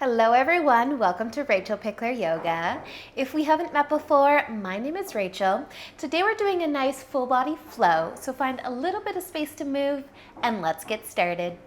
Hello everyone, welcome to Rachel Pichler Yoga. If we haven't met before, my name is Rachel. Today we're doing a nice full body flow, so find a little bit of space to move and let's get started.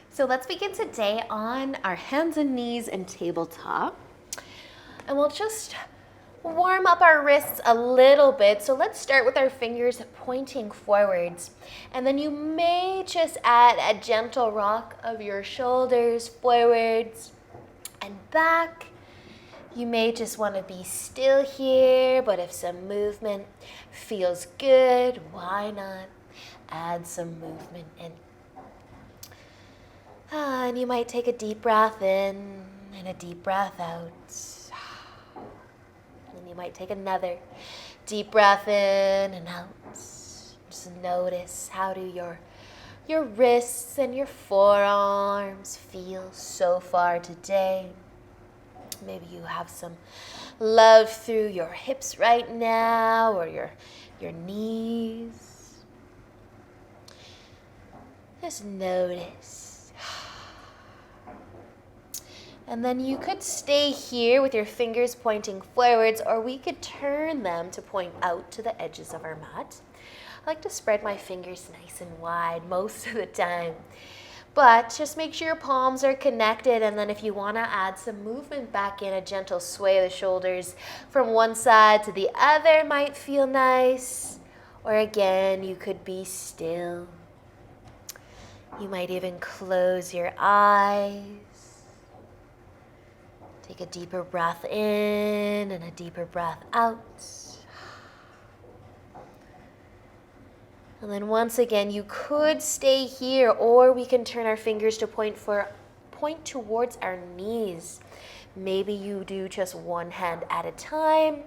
So let's begin today on our hands and knees and tabletop. And we'll just warm up our wrists a little bit. So let's start with our fingers pointing forwards. And then you may just add a gentle rock of your shoulders forwards and back. You may just want to be still here, but if some movement feels good, why not add some movement in? And you might take a deep breath in and a deep breath out. And you might take another deep breath in and out. Just notice, how do your wrists and your forearms feel so far today? Maybe you have some love through your hips right now or your knees. Just notice. And then you could stay here with your fingers pointing forwards, or we could turn them to point out to the edges of our mat. I like to spread my fingers nice and wide most of the time. But just make sure your palms are connected, and then if you want to add some movement back in, a gentle sway of the shoulders from one side to the other might feel nice. Or again, you could be still. You might even close your eyes. Take a deeper breath in and a deeper breath out. And then once again, you could stay here, or we can turn our fingers to point towards our knees. Maybe you do just one hand at a time.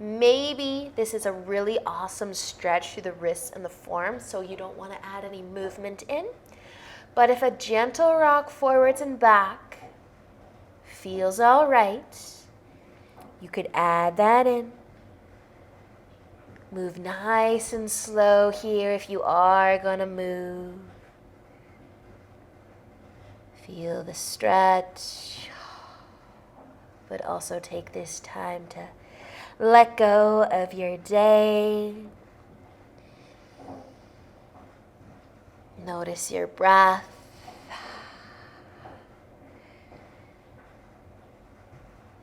Maybe this is a really awesome stretch through the wrists and the forearms, so you don't want to add any movement in. But if a gentle rock forwards and back feels all right, you could add that in. Move nice and slow here if you are going to move. Feel the stretch, but also take this time to let go of your day. Notice your breath.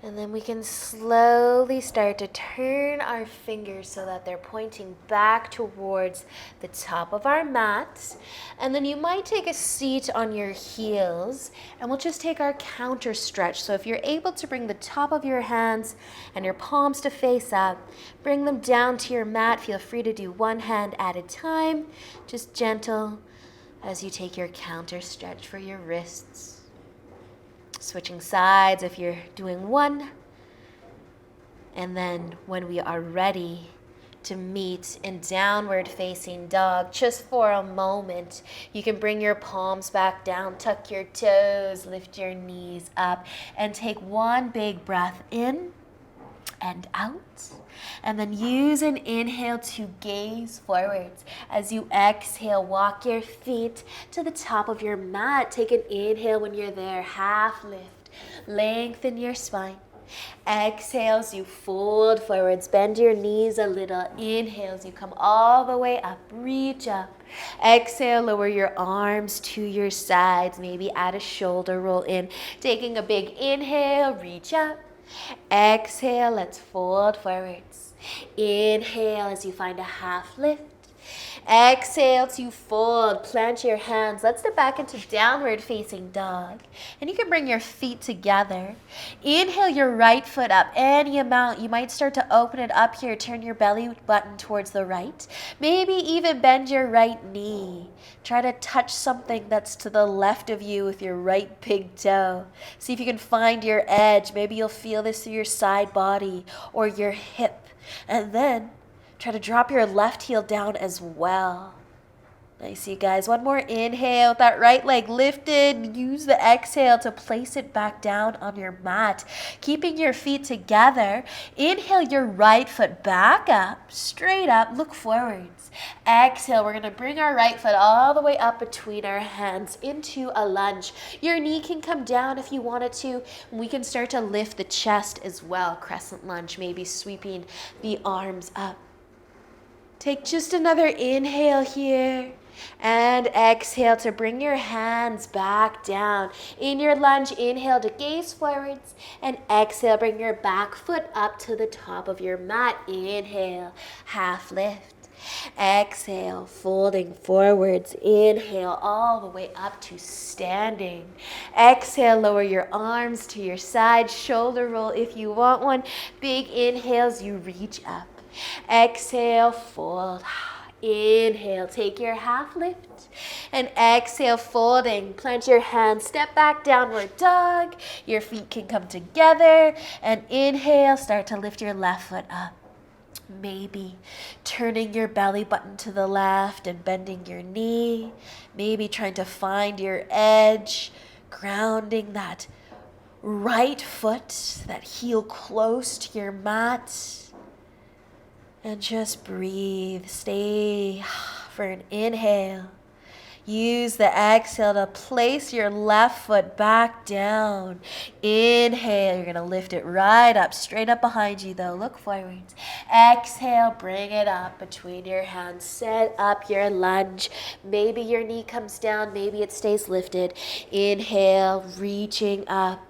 And then we can slowly start to turn our fingers so that they're pointing back towards the top of our mat. And then you might take a seat on your heels, and we'll just take our counter stretch. So if you're able to bring the top of your hands and your palms to face up, bring them down to your mat. Feel free to do one hand at a time, just gentle as you take your counter stretch for your wrists. Switching sides if you're doing one. And then when we are ready to meet in downward facing dog, just for a moment, you can bring your palms back down, tuck your toes, lift your knees up, and take one big breath in and out. And then use an inhale to gaze forwards. As you exhale, walk your feet to the top of your mat. Take an inhale when you're there, half lift. Lengthen your spine. Exhale as you fold forwards, bend your knees a little. Inhale as you come all the way up, reach up. Exhale, lower your arms to your sides. Maybe add a shoulder roll in. Taking a big inhale, reach up. Exhale, let's fold forwards. Inhale as you find a half lift. Exhale to fold, plant your hands. Let's step back into downward facing dog. And you can bring your feet together. Inhale your right foot up any amount. You might start to open it up here. Turn your belly button towards the right. Maybe even bend your right knee. Try to touch something that's to the left of you with your right big toe. See if you can find your edge. Maybe you'll feel this through your side body or your hip. And then try to drop your left heel down as well. Nice, you guys. One more inhale with that right leg lifted. Use the exhale to place it back down on your mat, keeping your feet together. Inhale your right foot back up, straight up, look forwards. Exhale, we're going to bring our right foot all the way up between our hands into a lunge. Your knee can come down if you wanted to. We can start to lift the chest as well. Crescent lunge, maybe sweeping the arms up. Take just another inhale here. And exhale to bring your hands back down. In your lunge, inhale to gaze forwards. And exhale, bring your back foot up to the top of your mat. Inhale, half lift. Exhale, folding forwards. Inhale, all the way up to standing. Exhale, lower your arms to your side. Shoulder roll if you want one. Big inhales, you reach up. Exhale, fold. Inhale, take your half lift, and exhale, folding. Plant your hands, step back, downward dog. Your feet can come together, and inhale, start to lift your left foot up. Maybe turning your belly button to the left and bending your knee. Maybe trying to find your edge, grounding that right foot, that heel close to your mat. And just breathe. Stay for an inhale. Use the exhale to place your left foot back down. Inhale. You're going to lift it right up, straight up behind you though. Look forwards. Exhale. Bring it up between your hands. Set up your lunge. Maybe your knee comes down. Maybe it stays lifted. Inhale. Reaching up.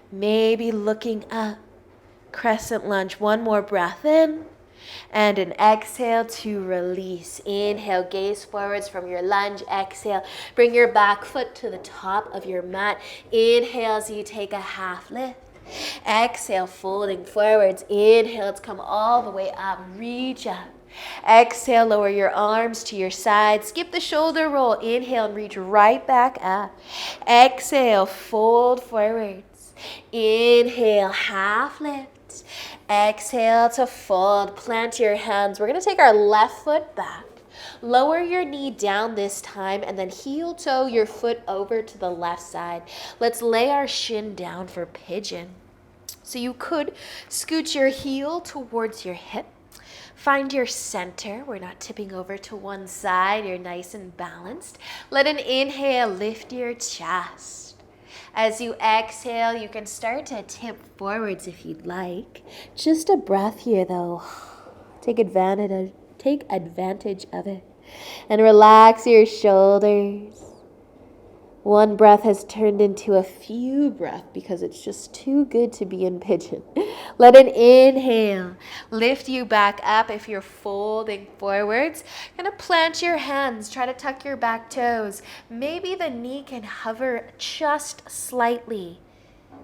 Maybe looking up. Crescent lunge. One more breath in. And an exhale to release. Inhale, gaze forwards from your lunge. Exhale, bring your back foot to the top of your mat. Inhale as you take a half lift. Exhale, folding forwards. Inhale to come all the way up. Reach up. Exhale, lower your arms to your side. Skip the shoulder roll. Inhale and reach right back up. Exhale, fold forwards. Inhale, half lift. Exhale to fold. Plant your hands. We're going to take our left foot back. Lower your knee down this time and then heel toe your foot over to the left side. Let's lay our shin down for pigeon. So you could scoot your heel towards your hip. Find your center. We're not tipping over to one side. You're nice and balanced. Let an inhale lift your chest. As you exhale, you can start to tip forwards if you'd like. Just a breath here though. Take advantage of it. And relax your shoulders. One breath has turned into a few breaths because it's just too good to be in pigeon. Let an inhale lift you back up if you're folding forwards. Gonna plant your hands, try to tuck your back toes. Maybe the knee can hover just slightly.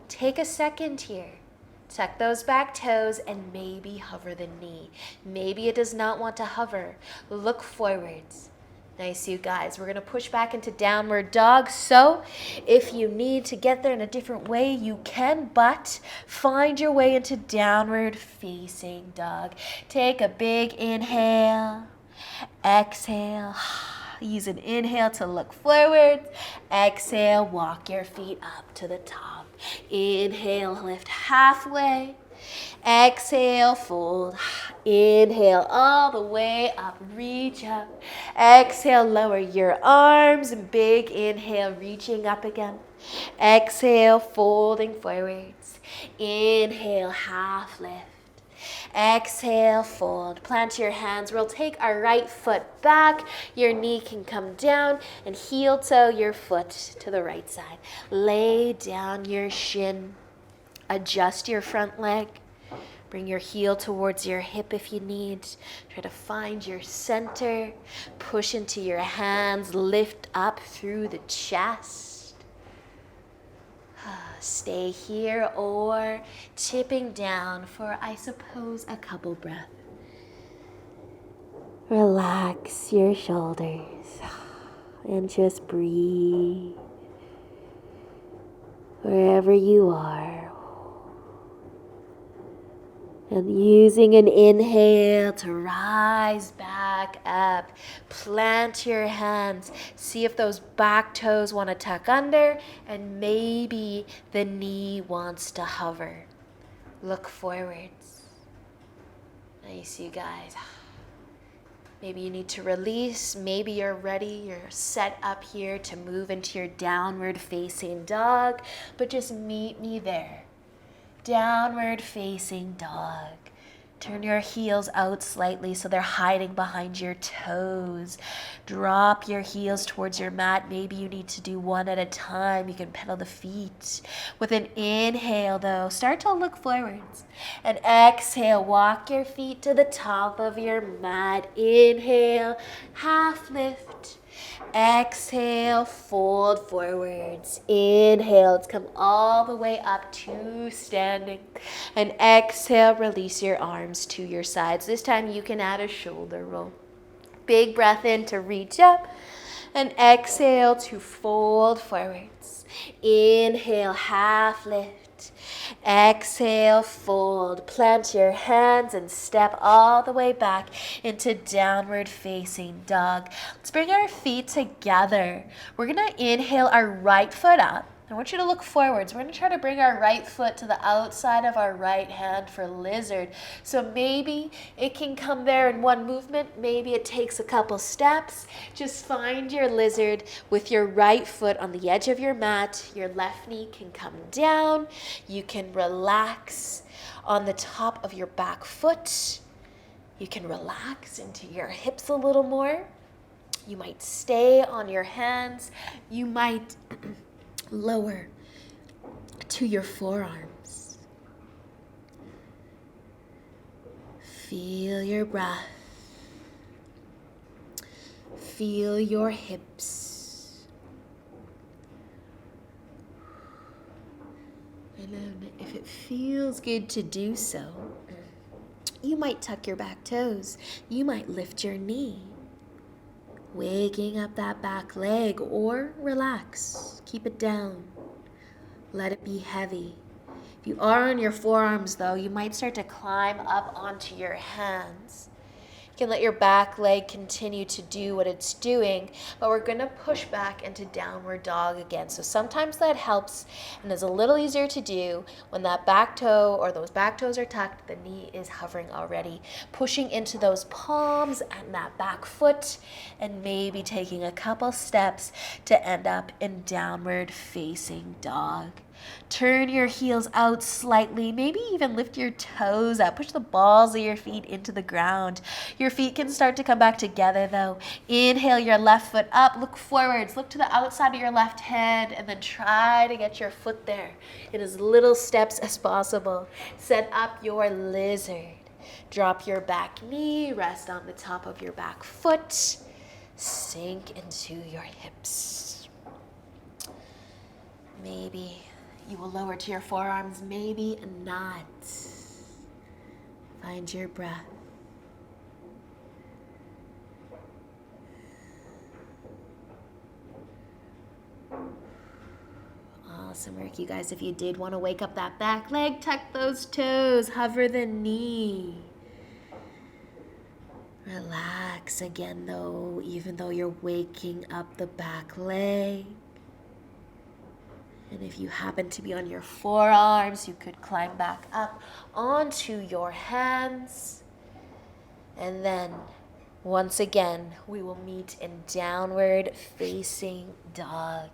Take a second here. Tuck those back toes and maybe hover the knee. Maybe it does not want to hover. Look forwards. Nice, you guys. We're going to push back into downward dog. So if you need to get there in a different way, you can, but find your way into downward facing dog. Take a big inhale. Exhale. Use an inhale to look forward. Exhale, walk your feet up to the top. Inhale, lift halfway. Exhale, fold. Inhale all the way up, reach up. Exhale, lower your arms. Big inhale, reaching up again. Exhale, folding forwards. Inhale, half lift. Exhale, fold. Plant your hands. We'll take our right foot back. Your knee can come down and heel toe your foot to the right side. Lay down your shin. Adjust your front leg. Bring your heel towards your hip if you need. Try to find your center. Push into your hands. Lift up through the chest. Stay here or tipping down for, I suppose, a couple breaths. Relax your shoulders and just breathe wherever you are. And using an inhale to rise back up. Plant your hands. See if those back toes want to tuck under and maybe the knee wants to hover. Look forwards. Nice, you guys. Maybe you need to release. Maybe you're ready. You're set up here to move into your downward facing dog. But just meet me there. Downward facing dog. Turn your heels out slightly so they're hiding behind your toes. Drop your heels towards your mat. Maybe you need to do one at a time. You can pedal the feet. With an inhale though, start to look forwards. And exhale, walk your feet to the top of your mat. Inhale, half lift. Exhale, fold forwards. Inhale, let's come all the way up to standing. And exhale, release your arms to your sides. This time you can add a shoulder roll. Big breath in to reach up. And exhale to fold forwards. Inhale, half lift. Exhale, fold. Plant your hands and step all the way back into downward facing dog. Let's bring our feet together. We're going to inhale our right foot up. I want you to look forwards. We're going to try to bring our right foot to the outside of our right hand for lizard. So maybe it can come there in one movement. Maybe it takes a couple steps. Just find your lizard with your right foot on the edge of your mat. Your left knee can come down. You can relax on the top of your back foot. You can relax into your hips a little more. You might stay on your hands. You might lower to your forearms. Feel your breath. Feel your hips. And then if it feels good to do so, you might tuck your back toes. You might lift your knee, waking up that back leg, or relax. Keep it down. Let it be heavy. If you are on your forearms though, you might start to climb up onto your hands. You can let your back leg continue to do what it's doing, but we're going to push back into downward dog again. So sometimes that helps and is a little easier to do when that back toe or those back toes are tucked, the knee is hovering already. Pushing into those palms and that back foot and maybe taking a couple steps to end up in downward facing dog. Turn your heels out slightly, maybe even lift your toes up. Push the balls of your feet into the ground. Your feet can start to come back together though. Inhale your left foot up, look forwards, look to the outside of your left hand, and then try to get your foot there in as little steps as possible. Set up your lizard. Drop your back knee, rest on the top of your back foot. Sink into your hips. Maybe you will lower to your forearms, maybe not. Find your breath. Awesome work, you guys. If you did want to wake up that back leg, tuck those toes, hover the knee. Relax again though, even though you're waking up the back leg. And if you happen to be on your forearms, you could climb back up onto your hands. And then, once again, we will meet in downward facing dog.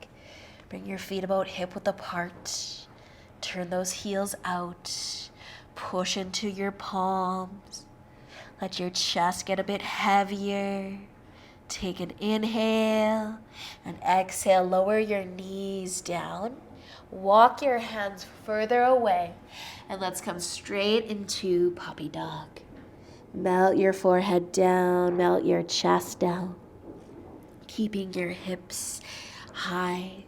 Bring your feet about hip width apart. Turn those heels out. Push into your palms. Let your chest get a bit heavier. Take an inhale and exhale. Lower your knees down. Walk your hands further away and let's come straight into puppy dog. Melt your forehead down, melt your chest down, keeping your hips high.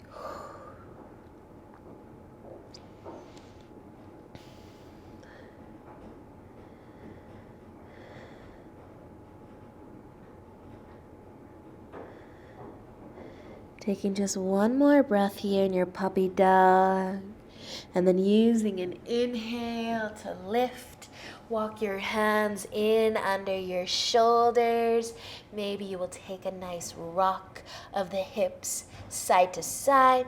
Taking just one more breath here in your puppy dog. And then using an inhale to lift. Walk your hands in under your shoulders. Maybe you will take a nice rock of the hips side to side.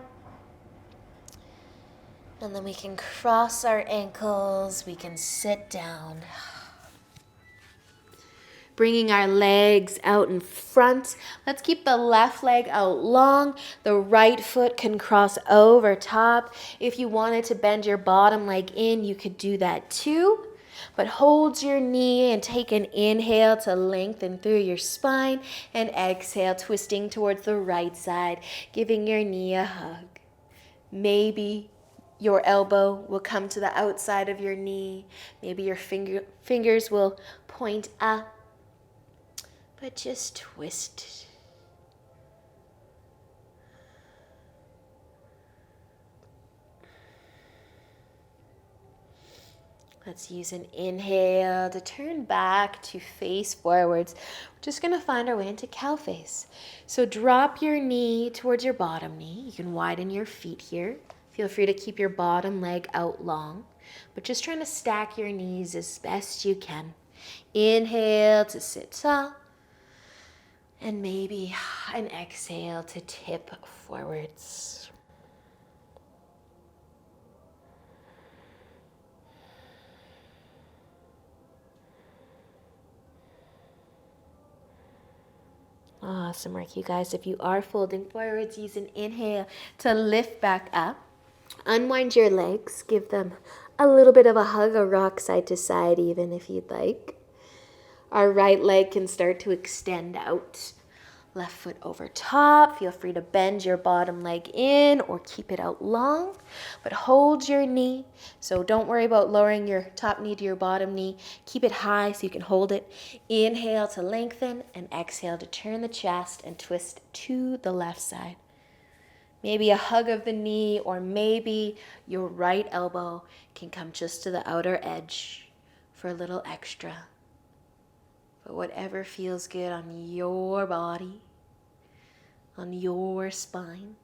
And then we can cross our ankles. We can sit down. Bringing our legs out in front. Let's keep the left leg out long. The right foot can cross over top. If you wanted to bend your bottom leg in, you could do that too. But hold your knee and take an inhale to lengthen through your spine, and exhale, twisting towards the right side, giving your knee a hug. Maybe your elbow will come to the outside of your knee. Maybe your fingers will point up. But just twist. Let's use an inhale to turn back to face forwards. We're just going to find our way into cow face. So drop your knee towards your bottom knee. You can widen your feet here. Feel free to keep your bottom leg out long, but just trying to stack your knees as best you can. Inhale to sit tall. And maybe an exhale to tip forwards. Awesome work, you guys. If you are folding forwards, use an inhale to lift back up. Unwind your legs. Give them a little bit of a hug, a rock side to side even if you'd like. Our right leg can start to extend out. Left foot over top. Feel free to bend your bottom leg in or keep it out long, but hold your knee. So don't worry about lowering your top knee to your bottom knee. Keep it high so you can hold it. Inhale to lengthen and exhale to turn the chest and twist to the left side. Maybe a hug of the knee, or maybe your right elbow can come just to the outer edge for a little extra. But whatever feels good on your body, on your spine.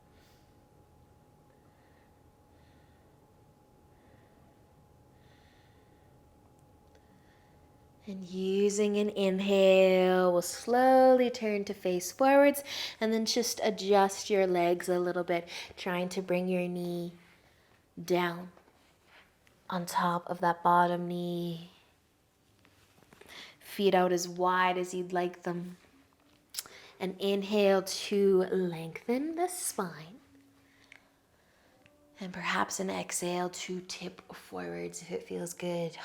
And using an inhale, we'll slowly turn to face forwards, and then just adjust your legs a little bit, trying to bring your knee down on top of that bottom knee. Feet out as wide as you'd like them. And inhale to lengthen the spine. And perhaps an exhale to tip forwards if it feels good.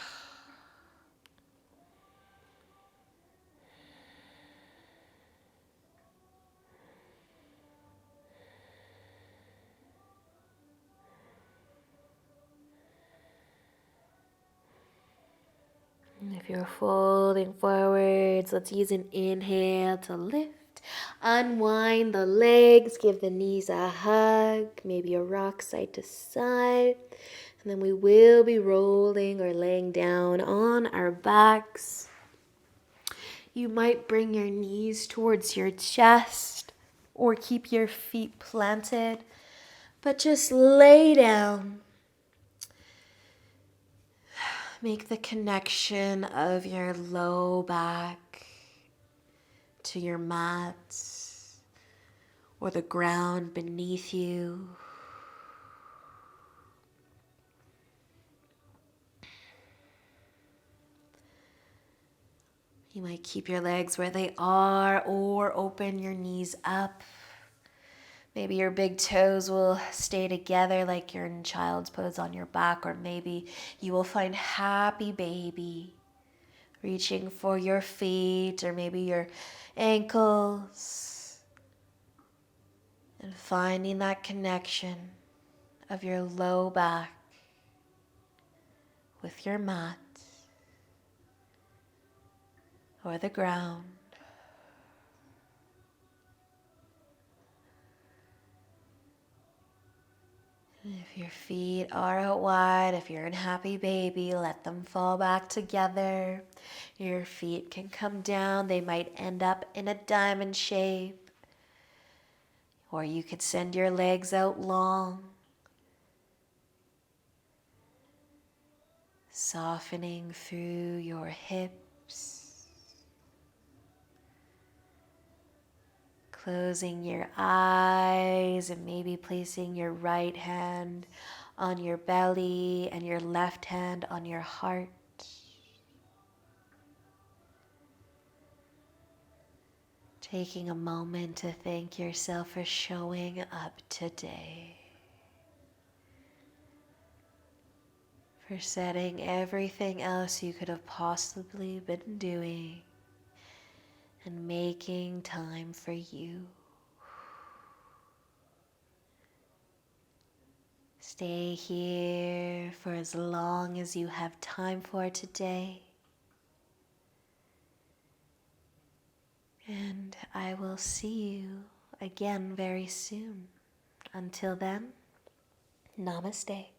If you're folding forwards, let's use an inhale to lift. Unwind the legs, give the knees a hug, maybe a rock side to side. And then we will be rolling or laying down on our backs. You might bring your knees towards your chest or keep your feet planted, but just lay down. Make the connection of your low back to your mat or the ground beneath you. You might keep your legs where they are or open your knees up. Maybe your big toes will stay together like you're in child's pose on your back, or maybe you will find happy baby, reaching for your feet or maybe your ankles, and finding that connection of your low back with your mat or the ground. If your feet are out wide, if you're in happy baby, let them fall back together. Your feet can come down. They might end up in a diamond shape. Or you could send your legs out long. softening through your hips, closing your eyes and maybe placing your right hand on your belly and your left hand on your heart. Taking a moment to thank yourself for showing up today, for setting everything else you could have possibly been doing and making time for you. Stay here for as long as you have time for today. And I will see you again very soon. Until then, namaste.